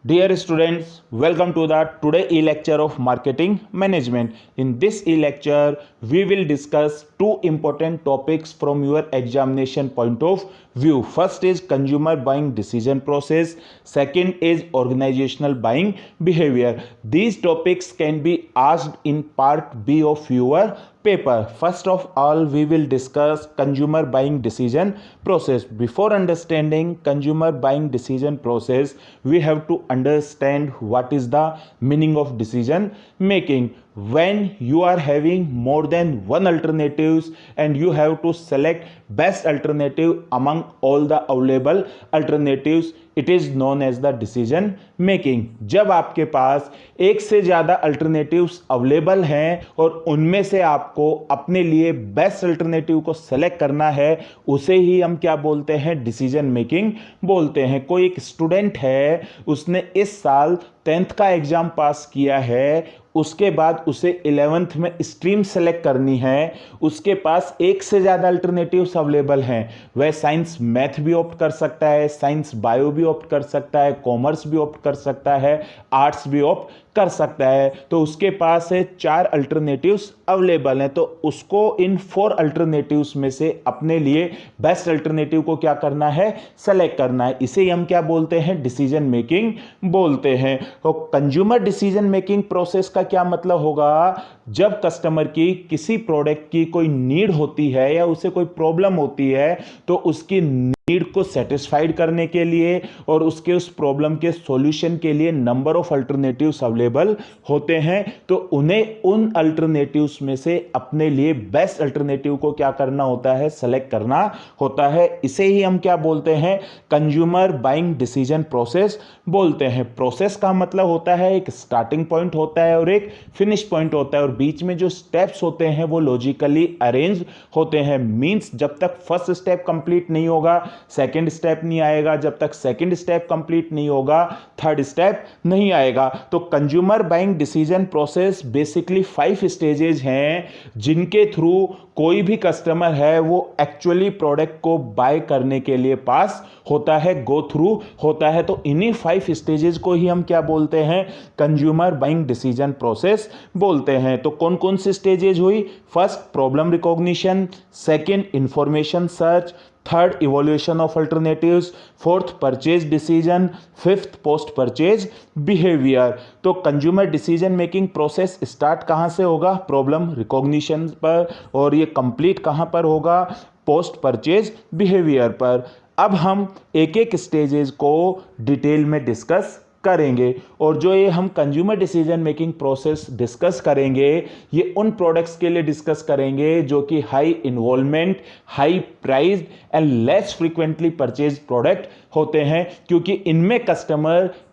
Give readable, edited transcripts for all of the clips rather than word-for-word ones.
Dear students, welcome to the today e-lecture of marketing management. In this e-lecture, we will discuss two important topics from your examination point of view. First is consumer buying decision process. Second is organizational buying behavior. These topics can be asked in part B of your paper. First of all, we will discuss consumer buying decision process. Before understanding consumer buying decision process, we have to understand what is the meaning of decision making. When you are having more than one alternatives and you have to select best alternative among all the available alternatives, it is known as the decision making. जब आपके पास एक से ज्यादा alternatives available हैं और उनमें से आपको अपने लिए बेस्ट अल्टरनेटिव को सेलेक्ट करना है, उसे ही हम क्या बोलते हैं? डिसीजन मेकिंग बोलते हैं। कोई एक स्टूडेंट है, उसने इस साल 10th का एग्जाम पास किया है, उसके बाद उसे 11th में स्ट्रीम सेलेक्ट करनी है, उसके पास एक से ज़्यादा अल्टरनेटिव्स अवेलेबल हैं। वह साइंस मैथ भी ऑप्ट कर सकता है, साइंस बायो भी ऑप्ट कर सकता है, कॉमर्स भी ऑप्ट कर सकता है, आर्ट्स भी ऑप्ट कर सकता है। तो उसके पास है 4 अल्टरनेटिव्स अवेलेबल हैं, तो उसको इन 4 अल्टरनेटिव्स में से अपने लिए बेस्ट अल्टरनेटिव को क्या करना है? सेलेक्ट करना है। इसे हम क्या बोलते हैं? डिसीजन मेकिंग बोलते हैं। तो कंज्यूमर डिसीजन मेकिंग प्रोसेस का क्या मतलब होगा? जब कस्टमर की किसी प्रोडक्ट की कोई नीड होती है या उसे कोई प्रॉब्लम होती है, तो उसकी नीड को सेटिस्फाइड करने के लिए और उसके उस प्रॉब्लम के सॉल्यूशन के लिए नंबर ऑफ अल्टरनेटिव्स अवेलेबल होते हैं, तो उन्हें उन अल्टरनेटिव्स में से अपने लिए बेस्ट अल्टरनेटिव को क्या करना होता है? सेलेक्ट करना होता है। इसे ही हम क्या बोलते हैं? कंज्यूमर बाइंग डिसीजन प्रोसेस बोलते हैं। प्रोसेस का मतलब होता है एक स्टार्टिंग पॉइंट होता है और एक फिनिश पॉइंट होता है, और बीच में जो स्टेप्स होते हैं वो लॉजिकली अरेंज होते हैं। मींस जब तक फर्स्ट स्टेप कंप्लीट नहीं होगा, सेकंड स्टेप नहीं आएगा, जब तक सेकंड स्टेप कंप्लीट नहीं होगा, थर्ड स्टेप नहीं आएगा। तो consumer buying decision process basically 5 stages हैं, जिनके थ्रू कोई भी कस्टमर है वो एक्चुअली प्रोडक्ट को बाय करने के लिए पास होता है, गो थ्रू होता है। तो इन्हीं 5 स्टेजेस को ही हम क्या बोलते हैं? कंज्यूमर बाइंग डिसीजन प्रोसेस बोलते हैं। तो कौन कौन सी स्टेजेस हुई? First, problem recognition. Second, information search. Third, evolution of alternatives. Fourth, purchase decision. Fifth, post purchase behaviour. तो consumer decision making process start कहां से होगा? प्रॉब्लम रिकॉग्निशन पर, और ये कंप्लीट कहां पर होगा? पोस्ट परचेज बिहेवियर पर। अब हम एक एक स्टेजेस को डिटेल में डिस्कस करेंगे, और जो ये हम consumer decision making process discuss करेंगे, ये उन प्रोडक्ट्स के लिए डिस्कस करेंगे जो कि high involvement, high priced and less frequently purchase product होते हैं, क्योंकि इनमें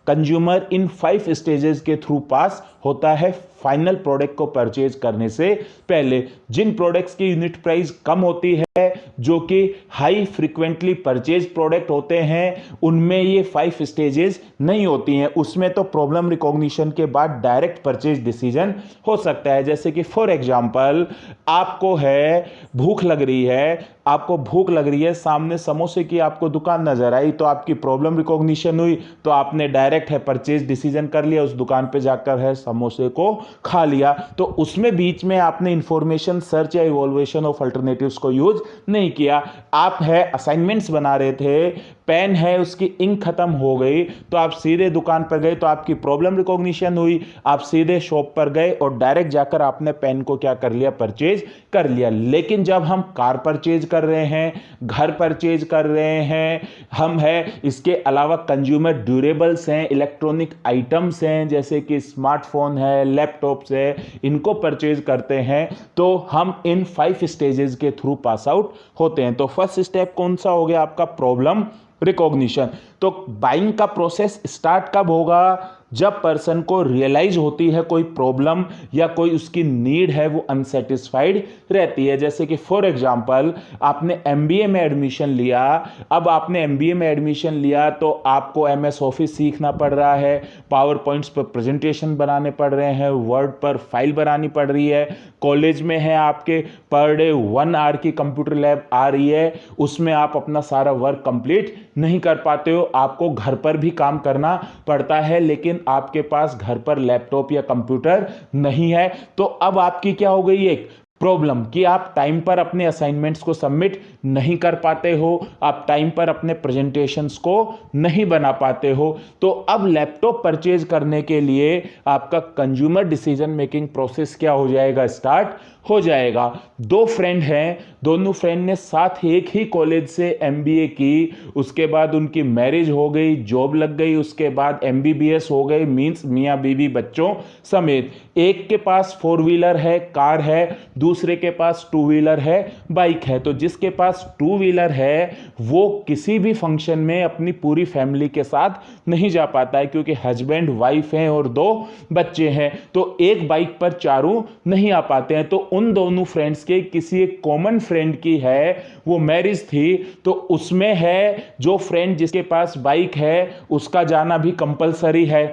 कंज्यूमर इन 5 स्टेजेस के थ्रू पास होता है फाइनल प्रोडक्ट को परचेज करने से पहले। जिन प्रोडक्ट्स की यूनिट प्राइस कम होती है, जो कि हाई फ्रीक्वेंटली परचेज प्रोडक्ट होते हैं, उनमें ये 5 स्टेजेस नहीं होती हैं। उसमें तो प्रॉब्लम रिकॉग्निशन के बाद डायरेक्ट परचेज डिसीजन हो सकता है। जैसे कि फॉर एग्जांपल, आपको है भूख लग रही है, सामने समोसे की आपको दुकान नजर आई, तो आपकी प्रॉब्लम रिकॉग्निशन हुई, तो आपने डायरेक्ट है परचेज डिसीजन कर लिया, उस दुकान पे जाकर है समोसे को खा लिया। तो उसमें बीच में आपने इंफॉर्मेशन सर्च या इवोल्यूशन ऑफ अल्टरनेटिव्स को यूज नहीं किया। आप है असाइनमेंट्स बना रहे थे, पेन है उसकी इंक खत्म हो गई, तो आप सीधे दुकान पर गए, तो आपकी प्रॉब्लम रिकॉग्निशन हुई, आप सीधे शॉप पर गए और डायरेक्ट जाकर आपने पेन को क्या कर लिया? परचेज कर लिया। लेकिन जब हम कार परचेज कर रहे हैं, घर परचेज कर रहे हैं, हम है इसके अलावा कंज्यूमर ड्यूरेबल्स हैं, इलेक्ट्रॉनिक आइटम्स हैं, जैसे कि स्मार्टफोन है, लैपटॉप्स है, इनको परचेज करते हैं, तो हम इन 5 स्टेजेस के थ्रू पास आउट होते हैं। तो फर्स्ट स्टेप कौन सा हो गया आपका? Problem recognition. तो बाइंग का प्रोसेस स्टार्ट कब होगा? जब पर्सन को रियलाइज होती है कोई प्रॉब्लम या कोई उसकी नीड है, वो अनसेटिस्फाइड रहती है। जैसे कि फॉर एग्जांपल आपने एमबीए में एडमिशन लिया, अब आपने एमबीए में एडमिशन लिया तो आपको एमएस ऑफिस सीखना पड़ रहा है, पावर पॉइंट्स पर प्रेजेंटेशन बनाने पड़ रहे हैं, वर्ड पर फाइल बनानी पड़ रही है, कॉलेज में है आपके पर डे 1 आवर की कंप्यूटर लैब आ रही है, उसमें आप अपना सारा वर्क कंप्लीट नहीं कर पाते हो, आपको घर पर भी काम करना पड़ता है लेकिन आपके पास घर पर लैपटॉप या कंप्यूटर नहीं है। तो अब आपकी क्या हो गई एक प्रॉब्लम कि आप टाइम पर अपने असाइनमेंट्स को सबमिट नहीं कर पाते हो, आप टाइम पर अपने प्रेजेंटेशंस को नहीं बना पाते हो। तो अब लैपटॉप परचेज करने के लिए आपका कंज्यूमर डिसीजन मेकिंग प्रोसेस क्या हो जाएगा, स्टार्ट हो जाएगा। दो फ्रेंड हैं, दोनों फ्रेंड ने साथ एक ही कॉलेज से एमबीए की, उसके बाद उनकी मैरिज हो गई, जॉब लग गई, उसके बाद एमबीबीएस हो गई, मींस मियाँ बीवी बच्चों समेत। एक के पास 4 व्हीलर है, कार है, दूसरे के पास 2 व्हीलर है, बाइक है। तो जिसके पास 2 व्हीलर है वो किसी भी फंक्शन में अपनी पूरी फैमिली के साथ नहीं जा पाता है क्योंकि हस्बैंड वाइफ हैं और 2 बच्चे हैं, तो एक बाइक पर चारों नहीं आ पाते हैं। तो उन दोनों फ्रेंड्स के किसी एक कॉमन फ्रेंड की है, वो मैरिज थी, तो उसमें है जो फ्रेंड जिसके पास बाइक है उसका जाना भी कंपलसरी है।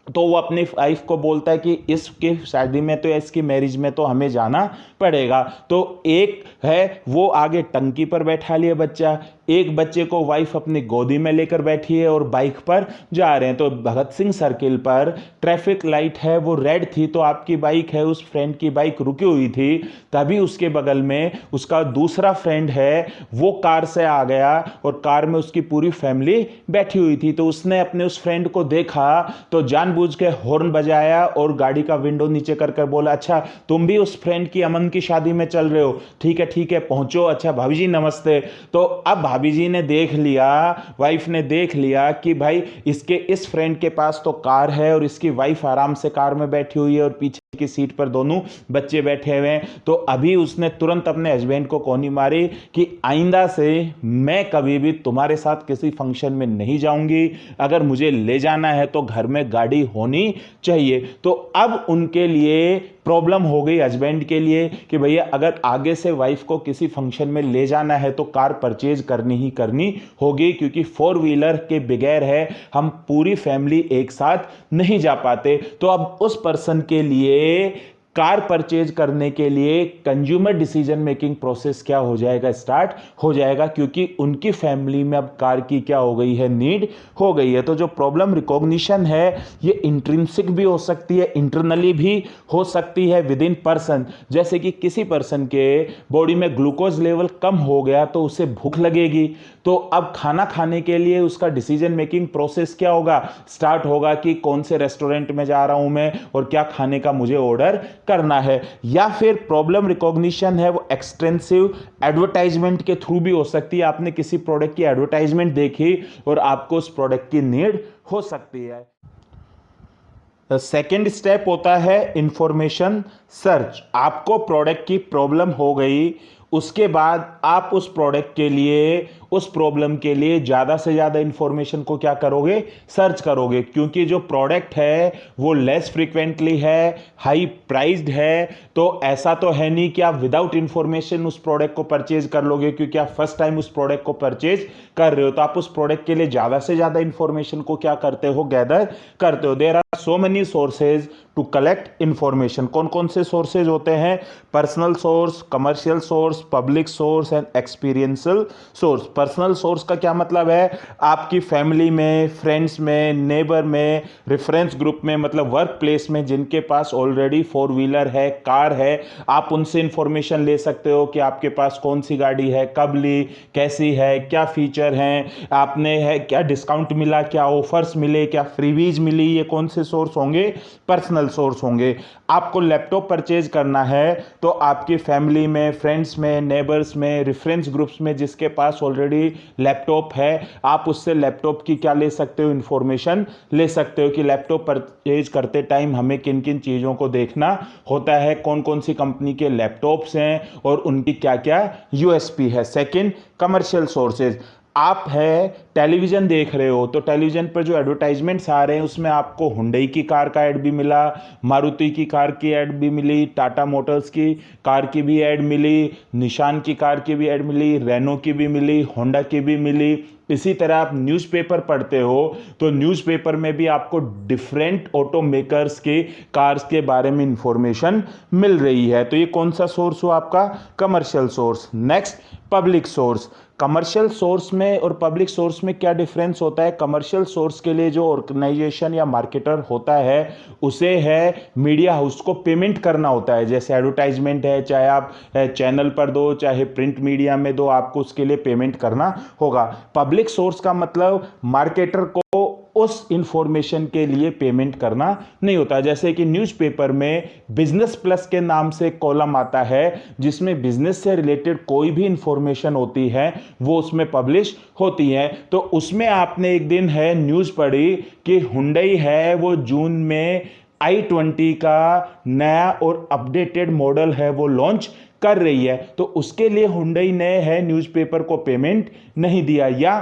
तो वो अपनी वाइफ को बोलता है कि इसकी शादी में तो या इसकी मैरिज में तो हमें जाना पड़ेगा। तो एक है वो आगे टंकी पर बैठा लिए बच्चा, एक बच्चे को वाइफ अपनी गोदी में लेकर बैठी है और बाइक पर जा रहे हैं। तो भगत सिंह सर्किल पर ट्रैफिक लाइट है, वो रेड थी, तो आपकी बाइक है, उस फ्रेंड की बाइक रुकी हुई थी, तभी उसके बगल में उसका दूसरा फ्रेंड है, वो कार से आ गया और कार में उसकी पूरी फैमिली बैठी हुई थी। तो उसने अपने उस फ्रेंड को देखा तो जानबूझ के हॉर्न बजाया और गाड़ी का विंडो नीचे कर कर बोला, अच्छा तुम भी उस फ्रेंड की अमन की शादी में चल रहे हो, ठीक है पहुंचो, अच्छा भाभी जी नमस्ते। तो अब भाभी जी ने देख लिया, वाइफ ने देख लिया कि भाई इसके इस फ्रेंड के पास तो कार है और इसकी वाइफ आराम से कार में बैठी हुई है और पीछे की सीट पर दोनों बच्चे बैठे हुए हैं। तो अभी उसने तुरंत अपने हस्बैंड को कोनी मारी कि आइंदा से मैं कभी भी तुम्हारे साथ किसी फंक्शन में नहीं जाऊंगी, अगर मुझे ले जाना है तो घर में गाड़ी होनी चाहिए। तो अब उनके लिए प्रॉब्लम हो गई हस्बैंड के लिए कि भैया अगर आगे से वाइफ को किसी फंक्शन में ले जाना है तो कार परचेज करनी ही करनी होगी, क्योंकि 4 व्हीलर के बगैर है हम पूरी फैमिली एक साथ नहीं जा पाते। तो अब उस पर्सन के लिए कार परचेज करने के लिए कंज्यूमर डिसीजन मेकिंग प्रोसेस क्या हो जाएगा, स्टार्ट हो जाएगा, क्योंकि उनकी फैमिली में अब कार की क्या हो गई है, नीड हो गई है। तो जो प्रॉब्लम रिकॉग्निशन है ये इंट्रिंसिक भी हो सकती है, इंटरनली भी हो सकती है विद इन पर्सन। जैसे कि किसी पर्सन के बॉडी में ग्लूकोज लेवल कम हो गया तो उसे भूख लगेगी, तो अब खाना खाने के लिए उसका डिसीजन मेकिंग प्रोसेस क्या होगा, स्टार्ट होगा कि कौन से रेस्टोरेंट में जा रहा हूं मैं और क्या खाने का मुझे ऑर्डर करना है। या फिर प्रॉब्लम रिकॉग्निशन है वो एक्सटेंसिव एडवर्टाइजमेंट के थ्रू भी हो सकती है। आपने किसी प्रोडक्ट की एडवर्टाइजमेंट देखी और आपको उस प्रोडक्ट की नीड हो सकती है। सेकेंड स्टेप होता है इंफॉर्मेशन सर्च। आपको प्रोडक्ट की प्रॉब्लम हो गई, उसके बाद आप उस प्रोडक्ट के लिए, उस प्रॉब्लम के लिए ज़्यादा से ज़्यादा इंफॉर्मेशन को क्या करोगे, सर्च करोगे, क्योंकि जो प्रोडक्ट है वो लेस फ्रीक्वेंटली है, हाई प्राइस्ड है। तो ऐसा तो है नहीं कि आप विदाउट इंफॉर्मेशन उस प्रोडक्ट को परचेज कर लोगे, क्योंकि आप फर्स्ट टाइम उस प्रोडक्ट को परचेज कर रहे हो। तो आप उस प्रोडक्ट के लिए ज़्यादा से ज़्यादा इंफॉर्मेशन को क्या करते हो, गैदर करते हो। There are so many sources to collect information. कौन कौन से सोर्सेज होते हैं, personal source, commercial source, public source and experiential source. Personal source का क्या मतलब है, आपकी फैमिली में, फ्रेंड्स में, नेबर में, रेफरेंस ग्रुप में, मतलब वर्क प्लेस में जिनके पास ऑलरेडी 4 व्हीलर है, कार है, आप उनसे इंफॉर्मेशन ले सकते हो कि आपके पास कौन सी गाड़ी है, कब ली, कैसी है, क्या फीचर हैं, आपने है क्या डिस्काउंट मिला, क्या ऑफर्स मिले, क्या फ्रीवीज मिली। ये कौन से सोर्स होंगे, पर्सनल सोर्स होंगे। आपको लैपटॉप परचेज करना है तो आपकी फैमिली में, फ्रेंड्स में, नेबर्स में, रेफरेंस ग्रुप्स में जिसके पास ऑलरेडी लैपटॉप है, आप उससे लैपटॉप की क्या ले सकते हो, इंफॉर्मेशन ले सकते हो कि लैपटॉप परचेज करते टाइम हमें किन किन चीज़ों को देखना होता है, कौन कौन सी कंपनी के लैपटॉप्स हैं और उनकी क्या क्या यूएसपी है। Second, commercial sources. आप है टेलीविज़न देख रहे हो तो टेलीविज़न पर जो एडवर्टाइजमेंट्स आ रहे हैं उसमें आपको हुंडई की कार का ऐड भी मिला, मारुति की कार की ऐड भी मिली, टाटा मोटर्स की कार की भी ऐड मिली, निशान की कार की भी ऐड मिली, रेनो की भी मिली, होंडा की भी मिली। इसी तरह आप न्यूज़पेपर पढ़ते हो तो न्यूज़पेपर में भी आपको डिफरेंट ऑटो मेकर्स के कार्स के बारे में इंफॉर्मेशन मिल रही है। तो ये कौन सा सोर्स हुआ आपका? Commercial source. Next, public source. Commercial source में और पब्लिक सोर्स में क्या डिफरेंस होता है? कमर्शियल सोर्स के लिए जो ऑर्गेनाइजेशन या मार्केटर होता है उसे है मीडिया हाउस को पेमेंट करना होता है। जैसे एडवर्टाइजमेंट है, चाहे आप चैनल पर दो चाहे प्रिंट मीडिया में दो, आपको उसके लिए पेमेंट करना होगा। पब्लिक सोर्स का मतलब मार्केटर को उस इंफॉर्मेशन के लिए पेमेंट करना नहीं होता। जैसे कि न्यूज़पेपर में बिजनेस प्लस के नाम से कॉलम आता है जिसमें बिजनेस से रिलेटेड कोई भी इंफॉर्मेशन होती है वो उसमें पब्लिश होती है। तो उसमें आपने एक दिन है न्यूज़ पढ़ी कि हुंडई है वो जून में i20 का नया और अपडेटेड मॉडल है वो लॉन्च कर रही है, तो उसके लिए हुंडई ने है न्यूज़पेपर को पेमेंट नहीं दिया। या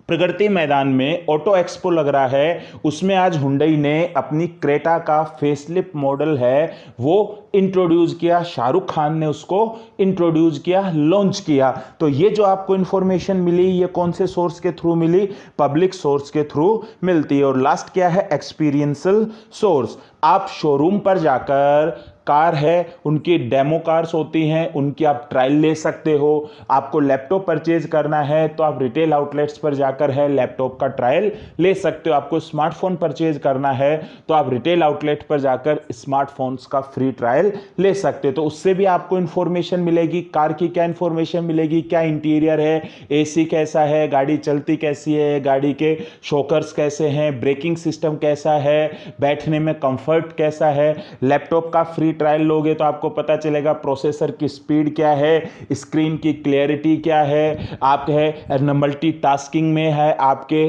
प्रगति मैदान में ऑटो एक्सपो लग रहा है, उसमें आज हुंडई ने अपनी क्रेटा का फेसलिफ्ट मॉडल है वो इंट्रोड्यूस किया, शाहरुख खान ने उसको इंट्रोड्यूस किया, लॉन्च किया। तो ये जो आपको इंफॉर्मेशन मिली ये कौन से सोर्स के थ्रू मिली? पब्लिक सोर्स के थ्रू मिलती है। और लास्ट क्या है? Experiential source. आप शोरूम पर जाकर कार है उनकी डेमो कार्स होती हैं, उनकी आप ट्रायल ले सकते हो। आपको लैपटॉप परचेज करना है तो आप रिटेल आउटलेट्स पर जाकर है लैपटॉप का ट्रायल ले सकते हो। आपको स्मार्टफोन परचेज करना है तो आप रिटेल आउटलेट पर जाकर स्मार्टफोन्स का फ्री ट्रायल ले सकते हो। तो उससे भी आपको इंफॉर्मेशन मिलेगी। कार की क्या इंफॉर्मेशन मिलेगी? क्या इंटीरियर है, एसी कैसा है, गाड़ी चलती कैसी है, गाड़ी के शॉकर्स कैसे हैं, ब्रेकिंग सिस्टम कैसा है, बैठने में कंफर्ट कैसा है। लैपटॉप का फ्री ट्रायल लोगे तो आपको पता चलेगा प्रोसेसर की स्पीड क्या है, स्क्रीन की क्लैरिटी क्या है, आप है मल्टीटास्किंग में है, आपके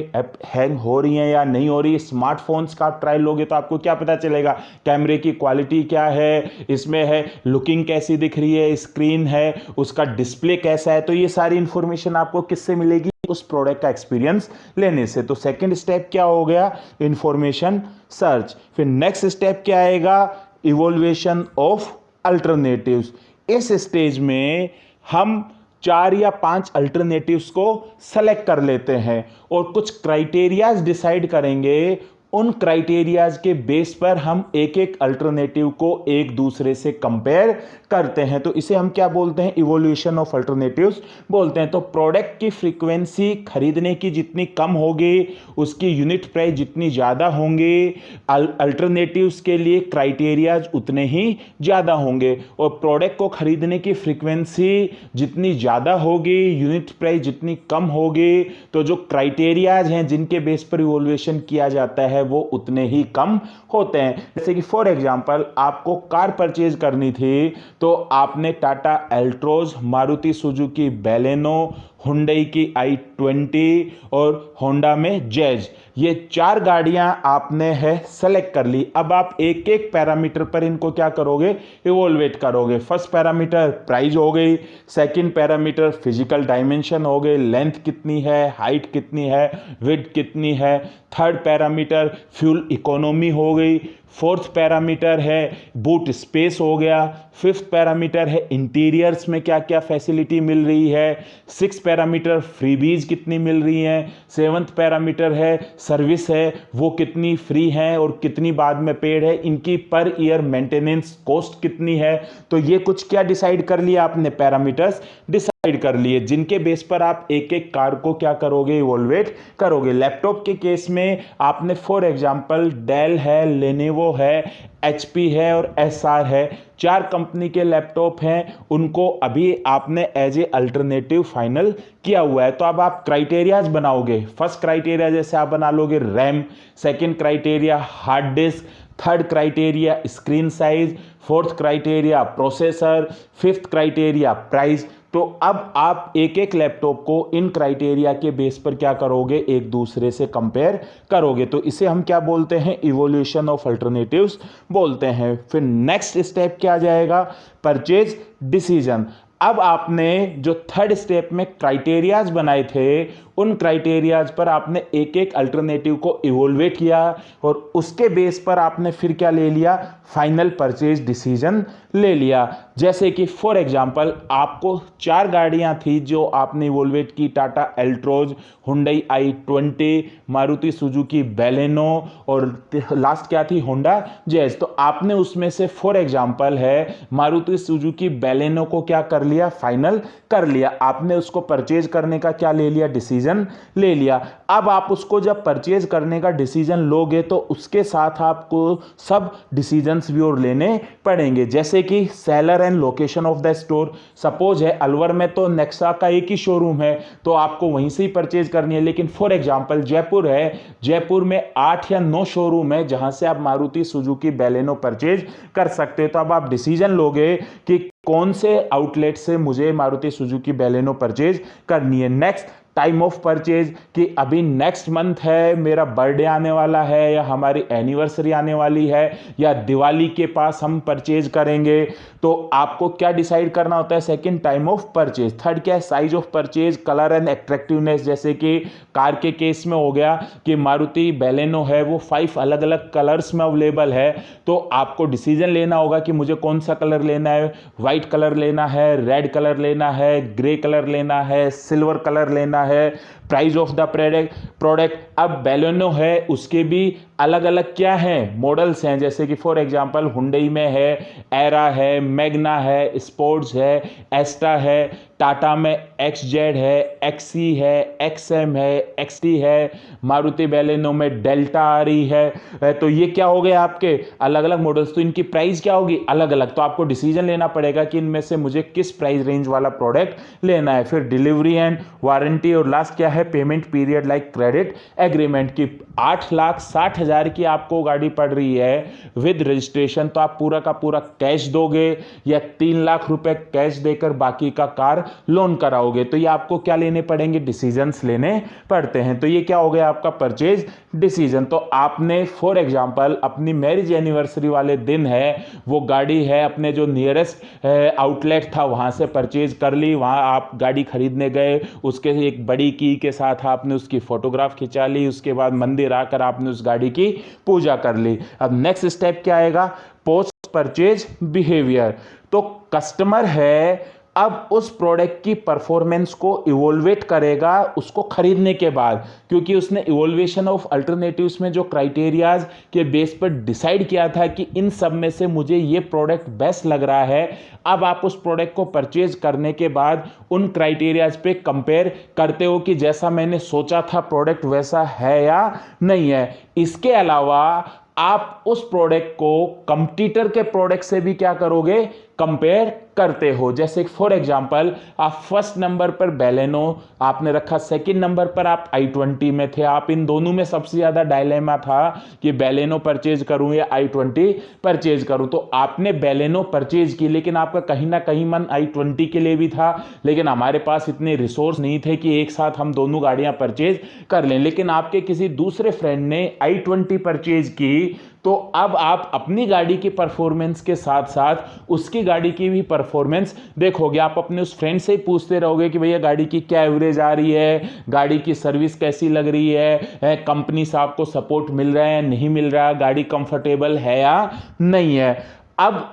हैंग हो रही हैं या नहीं हो रही। स्मार्टफोन्स का ट्रायल लोगे तो आपको क्या पता चलेगा? कैमरे की क्वालिटी क्या है, इसमें है लुकिंग कैसी दिख रही है, स्क्रीन है उसका डिस्प्ले कैसा है। तो ये सारी इंफॉर्मेशन आपको किससे मिलेगी? उस प्रोडक्ट का एक्सपीरियंस लेने से। तो सेकंड स्टेप क्या हो गया? Information search. फिर नेक्स्ट स्टेप क्या आएगा? Evolution of alternatives. इस स्टेज में हम 4 या 5 अल्टरनेटिव्स को सेलेक्ट कर लेते हैं और कुछ क्राइटेरियाज डिसाइड करेंगे। उन क्राइटेरियाज के बेस पर हम एक एक अल्टरनेटिव को एक दूसरे से कंपेयर करते हैं। तो इसे हम क्या बोलते हैं? इवोल्यूशन ऑफ अल्टरनेटिव्स बोलते हैं। तो प्रोडक्ट की फ्रीक्वेंसी खरीदने की जितनी कम होगी उसकी यूनिट प्राइस जितनी ज़्यादा होंगी, अल्टरनेटिव्स के लिए क्राइटेरियाज उतने ही ज़्यादा होंगे। और प्रोडक्ट को खरीदने की फ्रीक्वेंसी जितनी ज़्यादा होगी, यूनिट प्राइस जितनी कम होगी, तो जो क्राइटेरियाज हैं जिनके बेस पर इवोल्यूशन किया जाता है वो उतने ही कम होते हैं। जैसे कि फॉर एग्जांपल आपको कार परचेज करनी थी तो आपने Tata Altroz, Maruti Suzuki Baleno, Hyundai की i20 और होंडा में जैज, ये 4 गाड़ियां आपने है सेलेक्ट कर ली। अब आप एक एक पैरामीटर पर इनको क्या करोगे? इवोल्वेट करोगे। फर्स्ट पैरामीटर प्राइस हो गई, सेकंड पैरामीटर फिजिकल डायमेंशन हो गए, लेंथ कितनी है, हाइट कितनी है, विड्थ कितनी है, थर्ड पैरामीटर फ्यूल इकोनॉमी हो गई, फोर्थ पैरामीटर है बूट स्पेस हो गया, फिफ्थ पैरामीटर है इंटीरियर्स में क्या क्या फैसिलिटी मिल रही है, सिक्स पैरामीटर फ्रीबीज कितनी मिल रही हैं, सेवंथ पैरामीटर है सर्विस है वो कितनी फ्री है और कितनी बाद में पेड है, इनकी पर ईयर मेंटेनेंस कॉस्ट कितनी है। तो ये कुछ क्या डिसाइड कर लिया आपने? पैरामीटर्स डिसाइड कर लिए जिनके बेस पर आप एक एक कार को क्या करोगे? इवोल्वेट करोगे। लैपटॉप के केस में आपने फॉर एग्जांपल डेल है, लेनोवो है, HP है और SR है, 4 कंपनी के लैपटॉप हैं, उनको अभी आपने एज ए अल्टरनेटिव फाइनल किया हुआ है। तो अब आप क्राइटेरियाज बनाओगे। फर्स्ट क्राइटेरिया जैसे आप बना लोगे RAM, second criteria hard disk, third criteria screen size, fourth criteria processor, fifth criteria price. तो अब आप एक एक लैपटॉप को इन क्राइटेरिया के बेस पर क्या करोगे? एक दूसरे से कंपेयर करोगे। तो इसे हम क्या बोलते हैं? इवोल्यूशन ऑफ अल्टरनेटिव्स बोलते हैं। फिर नेक्स्ट स्टेप क्या आ जाएगा? Purchase decision. अब आपने जो थर्ड स्टेप में क्राइटेरियाज बनाए थे, उन क्राइटेरियाज पर आपने एक एक अल्टरनेटिव को इवोल्वेट किया और उसके बेस पर आपने फिर क्या ले लिया, फाइनल परचेज डिसीजन ले लिया। जैसे कि फॉर एग्जांपल आपको 4 गाड़ियां थी जो आपने इवोल्वेट की, Tata Altroz, Hyundai i20, Maruti Suzuki Baleno और लास्ट क्या थी, होंडा जैज। तो आपने उसमें से फॉर एग्जांपल है मारुति सुजुकी बैलेनो को क्या कर लिया, फाइनल कर लिया। आपने उसको परचेज करने का क्या ले लिया, डिसीजन ले लिया। अब आप उसको जब परचेज करने का डिसीजन लोगे तो उसके साथ आपको सब डिसीजंस भी और लेने पड़ेंगे, जैसे कि seller and location of the store. Suppose है अलवर में तो नेक्सा का एक ही शोरूम है तो आपको वहीं से ही परचेज करनी है, लेकिन फॉर एग्जांपल जयपुर है, जयपुर में 8 या 9 शोरूम है जहां से आप मारुति सुजुकी बैलेनो परचेज कर सकते हो। तो अब आप डिसीजन लोगे कि कौन से आउटलेट से मुझे मारुति सुजुकी बैलेनो परचेज करनी है। नेक्स्ट, टाइम ऑफ परचेज, कि अभी नेक्स्ट मंथ है, मेरा बर्थडे आने वाला है या हमारी एनिवर्सरी आने वाली है या दिवाली के पास हम परचेज करेंगे। तो आपको क्या डिसाइड करना होता है, second, time of purchase. Third क्या है, size of purchase, colour and attractiveness. जैसे कि कार के केस में हो गया कि मारुति बैलेनो है वो 5 अलग अलग कलर्स में अवेलेबल है, तो आपको डिसीजन लेना होगा कि मुझे कौन सा कलर लेना है, व्हाइट कलर लेना है, रेड कलर लेना है, ग्रे कलर लेना है, सिल्वर कलर लेना है। प्राइस ऑफ द प्रोडक्ट, अब बैलेनो है उसके भी अलग अलग क्या हैं, मॉडल्स हैं। जैसे कि फॉर एग्जांपल हुंडई में है एरा है, मैग्ना है, स्पोर्ट्स है, एस्टा है, टाटा में XZ है, XC है, XM है, XT है, मारुति बैलेनो में डेल्टा आ रही है। तो ये क्या हो गए आपके अलग अलग मॉडल्स, तो इनकी प्राइस क्या होगी, अलग अलग। तो आपको डिसीजन लेना पड़ेगा कि इनमें से मुझे किस प्राइस रेंज वाला प्रोडक्ट लेना है। फिर डिलीवरी एंड वारंटी, और लास्ट क्या है, payment period like credit agreement. की 8,60,000 की आपको गाड़ी पड़ रही है विद रजिस्ट्रेशन, तो आप पूरा का पूरा कैश दोगे या 3 लाख रुपए कैश देकर बाकी का कार लोन कराओगे। तो ये आपको क्या लेने पड़ेंगे, डिसीजंस लेने पड़ते हैं। तो ये क्या हो गया आपका परचेज डिसीजन। तो आपने फॉर एग्जांपल अपनी मैरिज एनिवर्सरी वाले दिन है, वो गाड़ी है अपने जो नियरेस्ट आउटलेट था वहां से परचेज कर ली, वहां आप गाड़ी खरीदने गए, उसके एक बड़ी की के साथ आपने उसकी फोटोग्राफ खिंचा ली, उसके बाद मंदिर आकर आपने उस गाड़ी की पूजा कर ली। अब नेक्स्ट स्टेप क्या आएगा, पोस्ट परचेज बिहेवियर। तो कस्टमर है अब उस प्रोडक्ट की परफॉर्मेंस को इवोल्वेट करेगा उसको खरीदने के बाद, क्योंकि उसने इवोल्वेशन ऑफ अल्टरनेटिव्स में जो क्राइटेरियाज के बेस पर डिसाइड किया था कि इन सब में से मुझे ये प्रोडक्ट बेस्ट लग रहा है। अब आप उस प्रोडक्ट को परचेज करने के बाद उन क्राइटेरियाज पे कंपेयर करते हो कि जैसा मैंने सोचा था प्रोडक्ट वैसा है या नहीं है। इसके अलावा आप उस प्रोडक्ट को कंपटीटर के प्रोडक्ट से भी क्या करोगे, कंपेयर करते हो। जैसे फॉर एग्जांपल आप फर्स्ट नंबर पर बैलेनो आपने रखा, सेकंड नंबर पर आप i20 में थे, आप इन दोनों में सबसे ज्यादा डायलेमा था कि बैलेनो परचेज करूं या i20 परचेज करूं। तो आपने बैलेनो परचेज की, लेकिन आपका कहीं ना कहीं मन i20 के लिए भी था, लेकिन हमारे पास इतने रिसोर्स नहीं थे कि एक साथ हम दोनों गाड़ियां परचेज कर लें। लेकिन आपके किसी दूसरे फ्रेंड ने i20 परचेज की, तो अब आप अपनी गाड़ी की परफॉर्मेंस के साथ साथ उसकी गाड़ी की भी परफॉर्मेंस देखोगे। आप अपने उस फ्रेंड से ही पूछते रहोगे कि भैया गाड़ी की क्या एवरेज आ रही है, गाड़ी की सर्विस कैसी लग रही है, कंपनी से आपको सपोर्ट मिल रहा है नहीं मिल रहा, गाड़ी कंफर्टेबल है या नहीं है। अब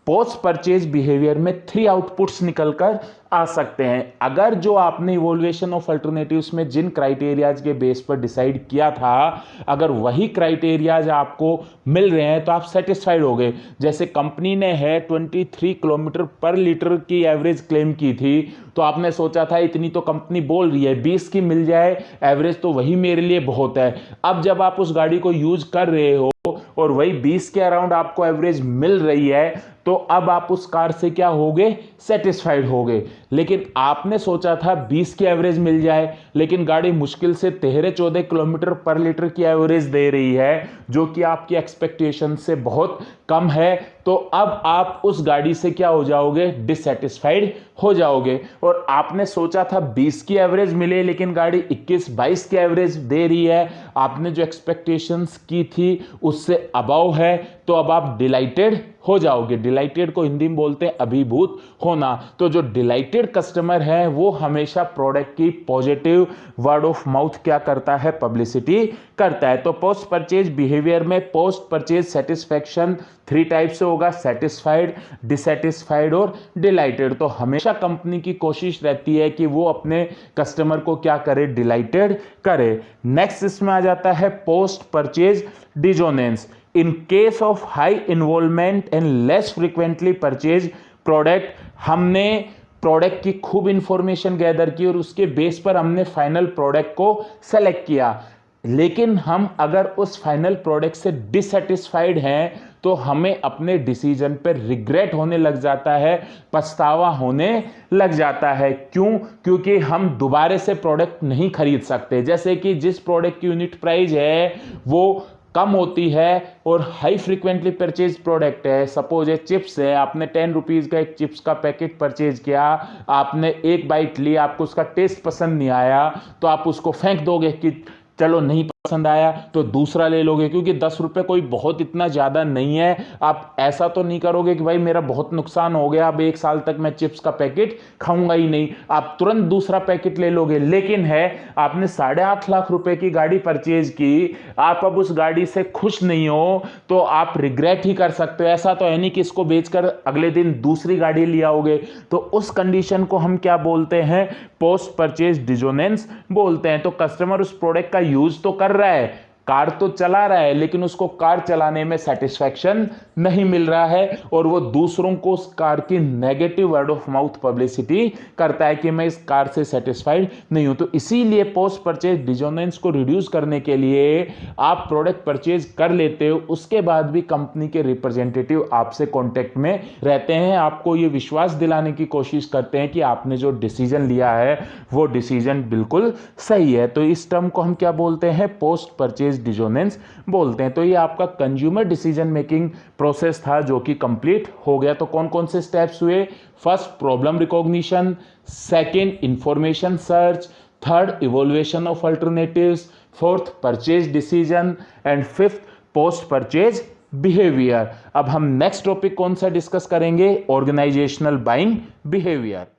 पोस्ट परचेज बिहेवियर में 3 आउटपुट्स निकलकर आ सकते हैं। अगर जो आपने इवोल्यूशन ऑफ अल्टरनेटिव्स में जिन क्राइटेरियाज के बेस पर डिसाइड किया था, अगर वही क्राइटेरियाज आपको मिल रहे हैं तो आप सेटिस्फाइड हो गए। जैसे कंपनी ने है 23 किलोमीटर पर लीटर की एवरेज क्लेम की थी, तो आपने सोचा था इतनी तो कंपनी बोल रही है, 20 की मिल जाए एवरेज तो वही मेरे लिए बहुत है। अब जब आप उस गाड़ी को यूज कर रहे हो और वही 20 के अराउंड आपको एवरेज मिल रही है, तो अब आप उस कार से क्या होगे, सेटिस्फाइड होगे। लेकिन आपने सोचा था 20 की एवरेज मिल जाए, लेकिन गाड़ी मुश्किल से 13-14 किलोमीटर पर लीटर की एवरेज दे रही है, जो कि आपकी एक्सपेक्टेशन से बहुत कम है। तो अब आप उस गाड़ी से क्या हो जाओगे, डिससेटिस्फाइड हो जाओगे। और आपने सोचा था 20 की एवरेज मिले, लेकिन गाड़ी 21-22 की एवरेज दे रही है, आपने जो एक्सपेक्टेशंस की थी उससे अबव है, तो अब आप डिलाइटेड हो जाओगे। डिलाइटेड को हिंदी में बोलते हैं अभिभूत होना। तो जो डिलाइटेड कस्टमर है वो हमेशा प्रोडक्ट की पॉजिटिव वर्ड ऑफ माउथ क्या करता है, पब्लिसिटी करता है। तो पोस्ट परचेज बिहेवियर में पोस्ट परचेज सेटिस्फैक्शन 3 टाइप से होगा, सेटिस्फाइड, डिससेटिस्फाइड और डिलाइटेड। तो हमेशा कंपनी की कोशिश रहती है कि वो अपने कस्टमर को क्या करे, डिलाइटेड करे। नेक्स्ट इसमें आ जाता है post purchase dissonance. In case of high involvement and less frequently purchase product, हमने प्रोडक्ट की खूब इंफॉर्मेशन गैदर की और उसके बेस पर हमने फाइनल प्रोडक्ट को सेलेक्ट किया, लेकिन हम अगर उस फाइनल प्रोडक्ट से डिससेटिस्फाइड हैं तो हमें अपने डिसीजन पर रिग्रेट होने लग जाता है, पछतावा होने लग जाता है। क्यों? क्योंकि हम दोबारा से प्रोडक्ट नहीं खरीद सकते। जैसे कि जिस प्रोडक्ट की यूनिट प्राइस है वो कम होती है और हाई फ्रीक्वेंटली परचेज प्रोडक्ट है, सपोज ये चिप्स है, आपने 10 रुपीज़ का एक चिप्स का पैकेट परचेज किया, आपने एक बाइट ली, आपको उसका टेस्ट पसंद नहीं आया तो आप उसको फेंक दोगे कि चलो नहीं पसंद आया तो दूसरा ले लोगे, क्योंकि 10 रुपये कोई बहुत इतना ज़्यादा नहीं है। आप ऐसा तो नहीं करोगे कि भाई मेरा बहुत नुकसान हो गया, अब 1 साल तक मैं चिप्स का पैकेट खाऊंगा ही नहीं, आप तुरंत दूसरा पैकेट ले लोगे। लेकिन है आपने 8.5 लाख रुपए की गाड़ी परचेज की, आप अब उस गाड़ी से खुश नहीं हो तो आप रिग्रेट ही कर सकते हो। ऐसा तो है नहीं कि इसको बेचकर अगले दिन दूसरी गाड़ी ले आओगे। तो उस कंडीशन को हम क्या बोलते हैं, पोस्ट परचेज डिजोनेंस बोलते हैं। तो कस्टमर उस प्रोडक्ट का यूज तो कर रहा है, कार तो चला रहा है, लेकिन उसको कार चलाने में सेटिस्फैक्शन नहीं मिल रहा है और वो दूसरों को उस कार की negative word of mouth publicity करता है कि मैं इस कार से सेटिस्फाइड नहीं हूं। तो इसीलिए पोस्ट परचेज डिजोनेंस को रिड्यूस करने के लिए आप प्रोडक्ट परचेज कर लेते हो, उसके बाद भी कंपनी के रिप्रेजेंटेटिव आपसे कॉन्टेक्ट में रहते हैं, आपको ये विश्वास दिलाने की कोशिश करते हैं कि आपने जो डिसीजन लिया है वो डिसीजन बिल्कुल सही है। तो इस टर्म को हम क्या बोलते हैं, पोस्ट परचेज डिजोनेंस बोलते हैं। तो ये आपका कंज्यूमर डिसीजन मेकिंग प्रोसेस था जो कि कंप्लीट हो गया। तो कौन कौन से स्टेप्स हुए, first problem recognition, second information search, third evolution of alternatives, fourth purchase decision and fifth post purchase behaviour. अब हम नेक्स्ट टॉपिक कौन सा डिस्कस करेंगे, ऑर्गेनाइजेशनल बाइंग बिहेवियर।